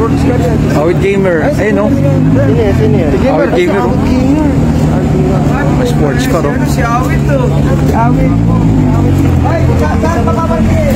Awit gamer. Ayun no. Awit gamer. Sports car oh. Si Awit to. Awit. Ay, saan pa paparkin?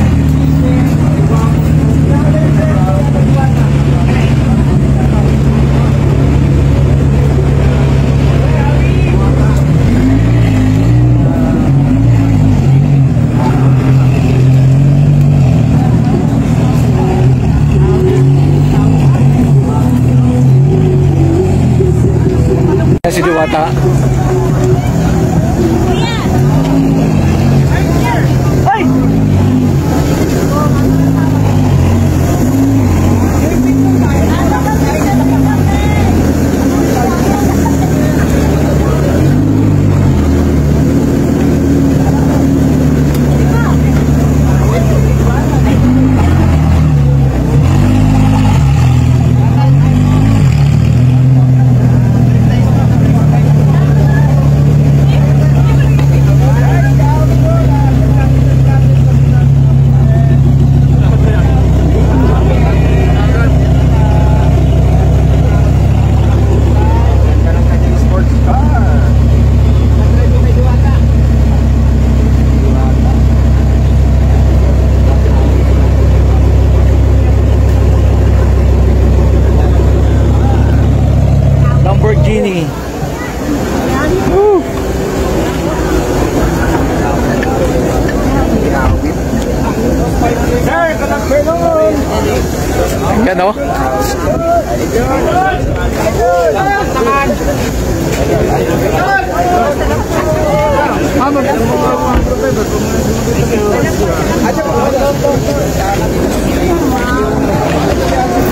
Si Diwata. Lamborghini. Yan o.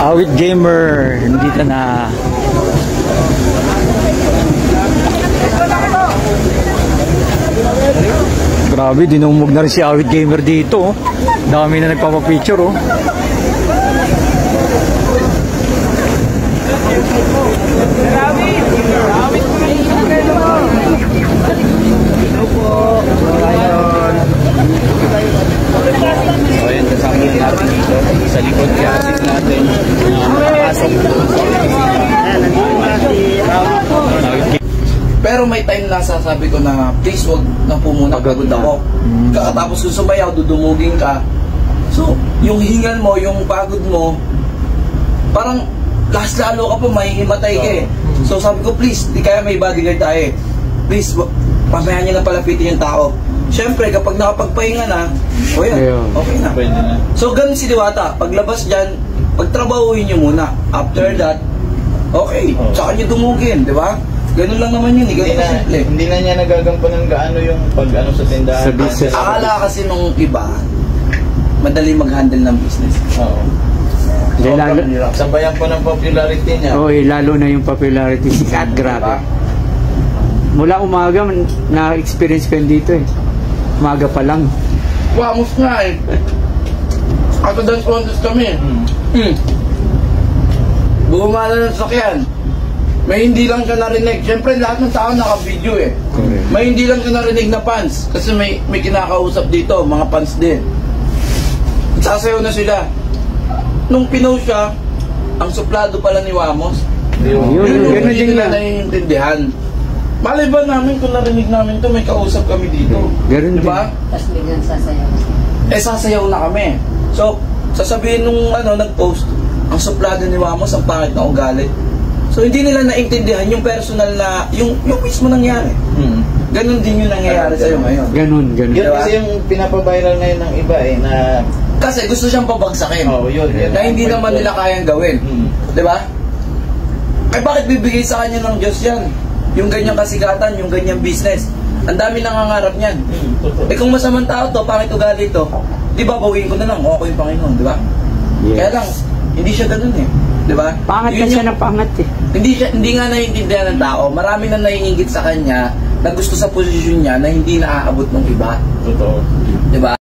Awit gamer, nandito na. Grabe, dinumog na rin si Awit gamer dito. Oh. Dami na nagpapapicture oh. So yan, kasama natin dito sa likod kasi natin makapasok. Pero may time na sasabi ko na please wag na po muna, pagod ako. Kakatapos ko sumayaw, dudumugin ka. So, yung hingal mo, yung pagod mo, parang last lalo ka po, mahihimatay ka eh. So sabi ko please, di kaya may bodyguard tayo. Please, pamayahan niyo na palapitin yung tao. Siyempre, kapag nakapagpahinga na, o yan, okay na. So, ganun si Diwata. Paglabas dyan, pagtrabahuin nyo muna. After that, okay, saka nyo dumugin, di ba? Ganun lang naman yun, ganun na simple. Hindi na niya nagagampanan gaano yung pag-ano sa tindahan. Sa business. Akala kasi nung iba, madali mag-handle ng business. Oo. Sabayan po ng popularity niya. Oo, lalo na yung popularity. Sikat, grabe. Mula umaga, na-experience ko dito eh. Umaga pa lang. Wamos nga eh. Ato dance contest kami. Bumala ng sakyan. May hindi lang siya narinig. Siyempre lahat ng tao naka-video eh. May hindi lang siya narinig na fans. Kasi may kinakausap dito, mga fans din. Sasayaw na sila. Nung pinost siya, ang suplado pala ni Wamos. Yun hindi nila naiintindihan. Malay ba namin kung narinig namin to, may kausap kami dito. Diba? Tapos biglang sasayaw. Eh sasayaw na kami. So, sasabihin nung nag-post, ang suplado ni Wamos, ang pangit na ugali. So, hindi nila naintindihan yung personal na, yung mismo nangyari. Ganon din yung nangyayari sa'yo ngayon. Ganon. Yun diba? Kasi yung pinapaviral ngayon ng iba eh, na... Kasi gusto siyang pabagsakin. Yun. Na hindi naman nila kayang gawin. Diba? Eh bakit bibigay sa kanya ng Diyos yan? Yung ganyang kasikatan, yung ganyang business. Ang dami nangangarap niyan. Eh kung masamang tao to, pangit ugali to, di ba bawiin ko na lang, ako yung Panginoon, di ba? Yes. Kaya lang, hindi siya ganun eh. Di ba? Pangat na siya ng pangat eh. Hindi nga naiintindihan ng tao. Marami na naiingit sa kanya na gusto sa posisyon niya na hindi naaabot ng iba. Totoo. Di ba?